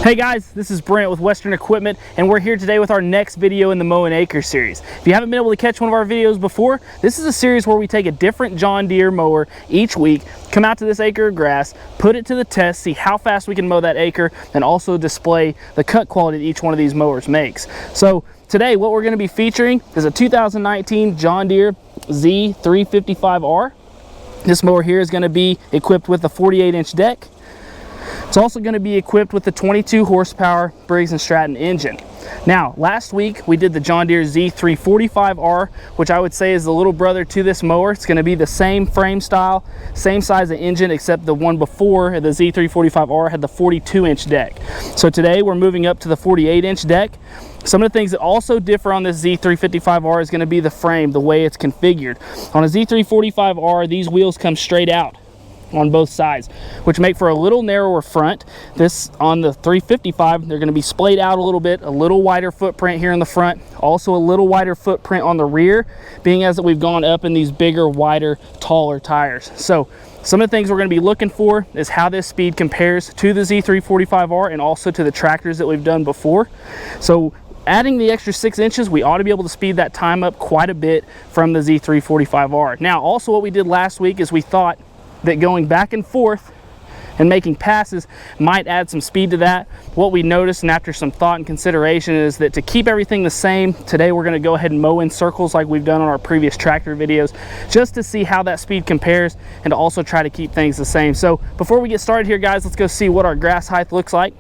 Hey guys, this is Brent with Western Equipment, and we're here today with our next video in the Mowing Acre series. If you haven't been able to catch one of our videos before, this is a series where we take a different John Deere mower each week, come out to this acre of grass, put it to the test, see how fast we can mow that acre, and also display the cut quality that each one of these mowers makes. So today what we're going to be featuring is a 2019 John Deere Z355R. This mower here is going to be equipped with a 48-inch deck. It's also going to be equipped with the 22 horsepower Briggs & Stratton engine. Now, last week we did the John Deere Z355R, which I would say is the little brother to this mower. It's going to be the same frame style, same size of engine, except the one before, the Z355R, had the 42-inch deck. So today we're moving up to the 48-inch deck. Some of the things that also differ on this Z355R is going to be the frame, the way it's configured. On a Z345R, these wheels come straight out on both sides, which make for a little narrower front. This on the 355, they're going to be splayed out a little bit, a little wider footprint here in the front, also a little wider footprint on the rear, being as that we've gone up in these bigger, wider, taller tires. So some of the things we're going to be looking for is how this speed compares to the Z345R and also to the tractors that we've done before. So adding the extra 6 inches, we ought to be able to speed that time up quite a bit from the Z345R. Now, also what we did last week is we thought that going back and forth and making passes might add some speed to that. What we noticed, and after some thought and consideration, is that to keep everything the same, today we're going to go ahead and mow in circles like we've done on our previous tractor videos, just to see how that speed compares and to also try to keep things the same. So before we get started here, guys, let's go see what our grass height looks like.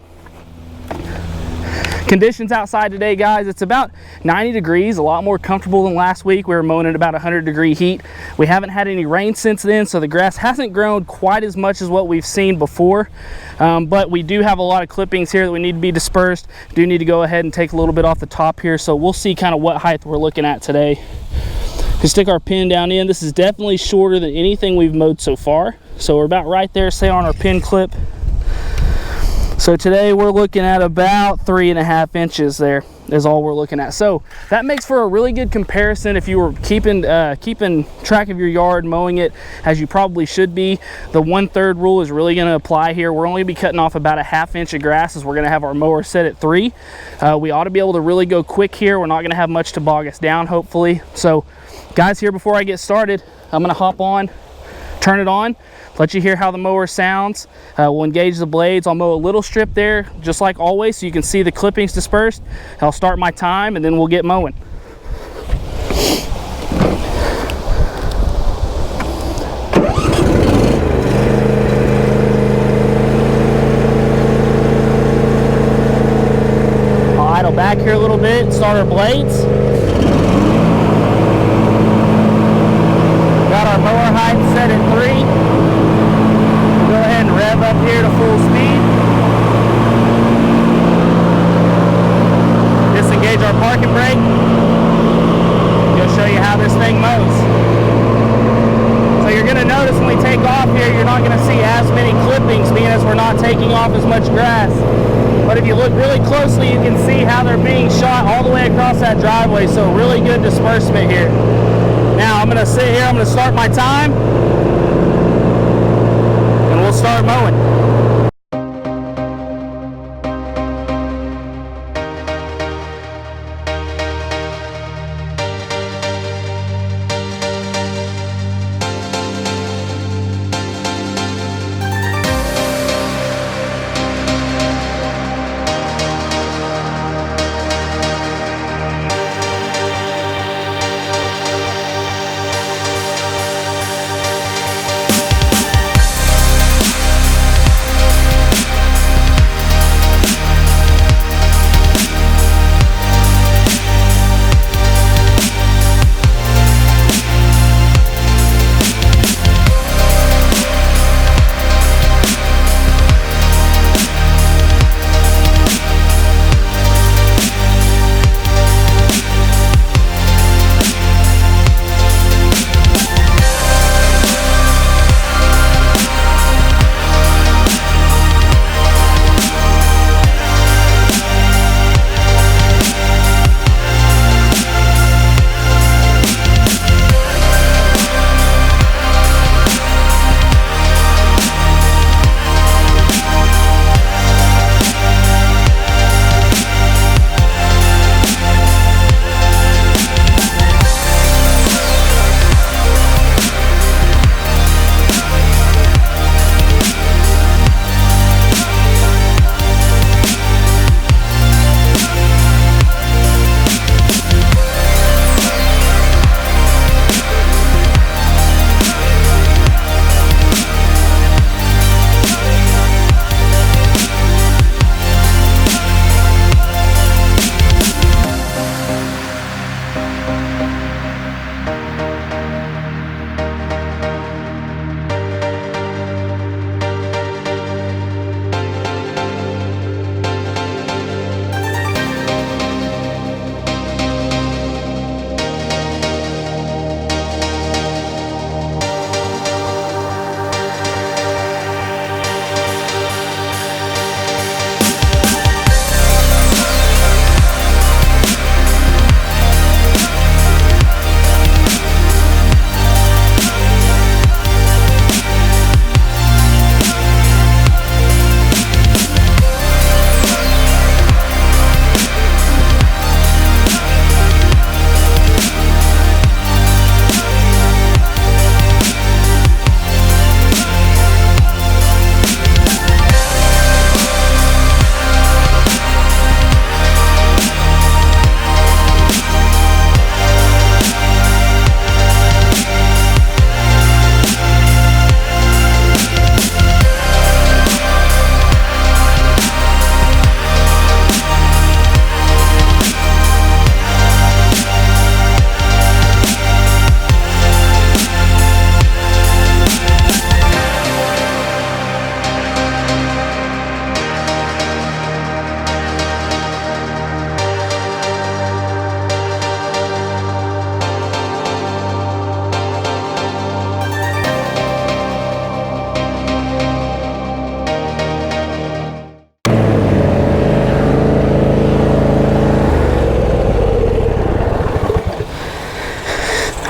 Conditions outside today, guys, it's about 90 degrees, a lot more comfortable than last week. We were mowing at about 100-degree heat. We haven't had any rain since then, so the grass hasn't grown quite as much as what we've seen before. But we do have a lot of clippings here that we need to be dispersed. Do need to go ahead and take a little bit off the top here, so we'll see kind of what height we're looking at today. We stick our pin down in. This is definitely shorter than anything we've mowed so far, so we're about right there, say, on our pin clip. So today we're looking at about 3.5 inches there is all we're looking at. So that makes for a really good comparison if you were keeping track of your yard, mowing it as you probably should be. The 1/3 rule is really going to apply here. We're only going to be cutting off about a 1/2 inch of grass as we're going to have our mower set at 3. We ought to be able to really go quick here. We're not going to have much to bog us down, hopefully. So guys, here before I get started, I'm going to hop on, turn it on, let you hear how the mower sounds. We'll engage the blades. I'll mow a little strip there, just like always, so you can see the clippings dispersed. I'll start my time, and then we'll get mowing. I'll idle back here a little bit, start our blades. Got our mower height set at 3. Go ahead and rev up here to full speed. Disengage our parking brake. Go show you how this thing mows. So you're going to notice when we take off here, you're not going to see as many clippings, being as we're not taking off as much grass. But if you look really closely, you can see how they're being shot all the way across that driveway. So really good disbursement here. Now I'm going to sit here, I'm going to start my time, and we'll start mowing.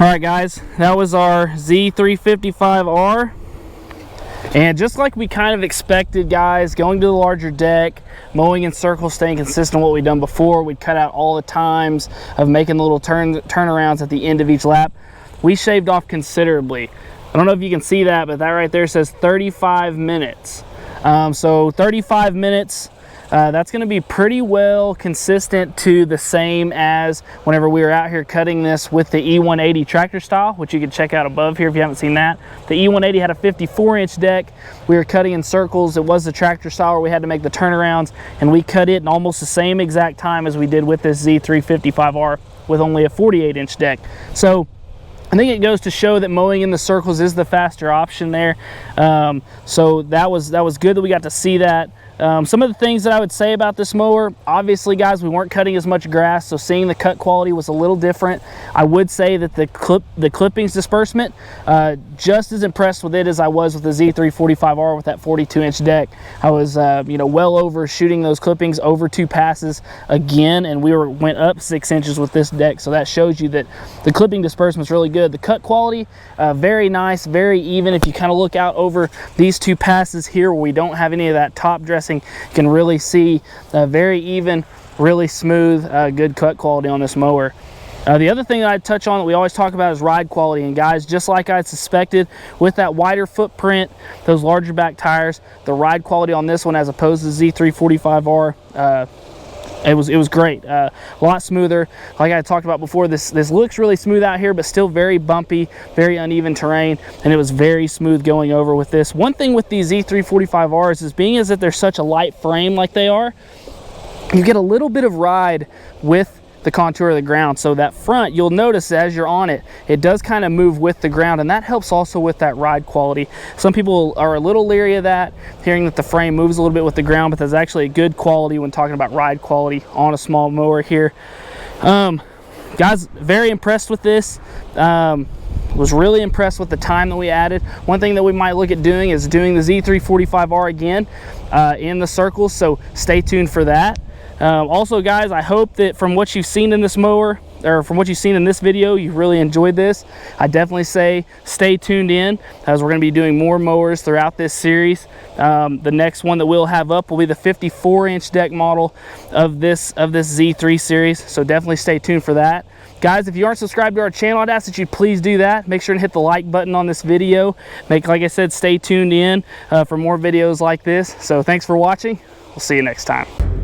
right, guys, that was our Z355R. And just like we kind of expected, guys, going to the larger deck, mowing in circles, staying consistent with what we've done before, we'd cut out all the times of making the little turnarounds at the end of each lap. We shaved off considerably. I don't know if you can see that, but that right there says 35 minutes. So 35 minutes, that's going to be pretty well consistent to the same as whenever we were out here cutting this with the E180 tractor style, which you can check out above here if you haven't seen that. The E180 had a 54-inch deck. We were cutting in circles. It was the tractor style where we had to make the turnarounds, and we cut it in almost the same exact time as we did with this Z355R with only a 48-inch deck. So I think it goes to show that mowing in the circles is the faster option there. So that was good that we got to see that. Some of the things that I would say about this mower, obviously, guys, we weren't cutting as much grass, so seeing the cut quality was a little different. I would say that the clippings disbursement, just as impressed with it as I was with the Z355R with that 42-inch deck. I was, you know, well over shooting those clippings over 2 passes again, and we went up 6 inches with this deck. So that shows you that the clipping disbursement is really good. The cut quality, very nice, very even. If you kind of look out over these 2 passes here where we don't have any of that top dressing, you can really see very even, really smooth, good cut quality on this mower. The other thing that I'd touch on that we always talk about is ride quality. And guys, just like I suspected with that wider footprint, those larger back tires, the ride quality on this one as opposed to Z355R, it was great. A lot smoother. Like I talked about before, this looks really smooth out here, but still very bumpy, very uneven terrain, and it was very smooth going over with this. One thing with these Z355Rs is being as that they're such a light frame like they are, you get a little bit of ride with the contour of the ground. So that front, you'll notice as you're on it, it does kind of move with the ground, and that helps also with that ride quality. Some people are a little leery of that, hearing that the frame moves a little bit with the ground, but that's actually a good quality when talking about ride quality on a small mower here. Guys, very impressed with this. Was really impressed with the time that we added. One thing that we might look at doing is doing the Z355R again in the circles, so stay tuned for that. Also, guys, I hope that from what you've seen in this mower, or from what you've seen in this video, you really enjoyed this. I definitely say stay tuned in, as we're going to be doing more mowers throughout this series. The next one that we'll have up will be the 54-inch deck model of this Z3 series, so definitely stay tuned for that. Guys, if you aren't subscribed to our channel, I'd ask that you please do that. Make sure to hit the like button on this video. Like I said, stay tuned in for more videos like this. So thanks for watching. We'll see you next time.